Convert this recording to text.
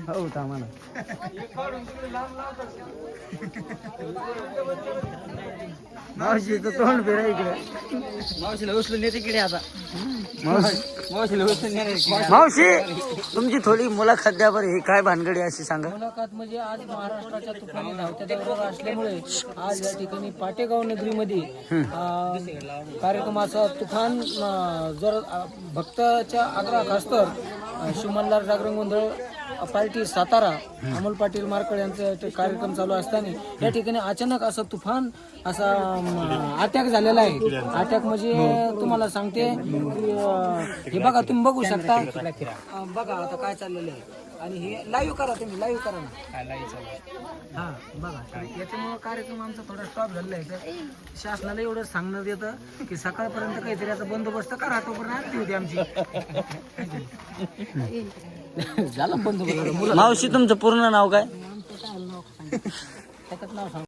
हो थांबा. मावशीचं तोंड फिरा इकडे. मावशीला उचलून येते इकडे आता. मावशीला उचलून येते. मावशी तुमची थोडी मुलाखत द्या बरं. ही काय भानगडी अशी सांगा. मुलाखत म्हणजे आज महाराष्ट्राच्या तुफानी धावत्या दौऱ्यावर असल्यामुळे आज या ठिकाणी पाटेगाव नगरीमध्ये कार्यक्रमाचा तुफान जर भक्ताच्या आग्रहाखास्तर शिवमल्हार जागरण गोंधळ पार्टी सातारा अमोल पाटील मार्कड यांचा कार्यक्रम चालू असताना या ठिकाणी अचानक असं तुफान असा अटॅक झालेला आहे. अटॅक म्हणजे तुम्हाला सांगते हे बघा, तुम्ही बघू शकता. बघा आता काय चाललेलं आहे. आणि हे लाईव्ह करा, तुम्ही लाईव्ह करा ना. हा बघा, याच्यामुळे कार्यक्रम आमचा थोडा स्टॉप झालेला आहे. तर शासनाला एवढं सांगण्यात येतं की सकाळपर्यंत काहीतरी आता बंदोबस्त करा, तोपर्यंत आरती होती आमची. झालं बंदोबस्त. मावशी तुमचं पूर्ण नाव काय? त्याच्यात नाव सांग.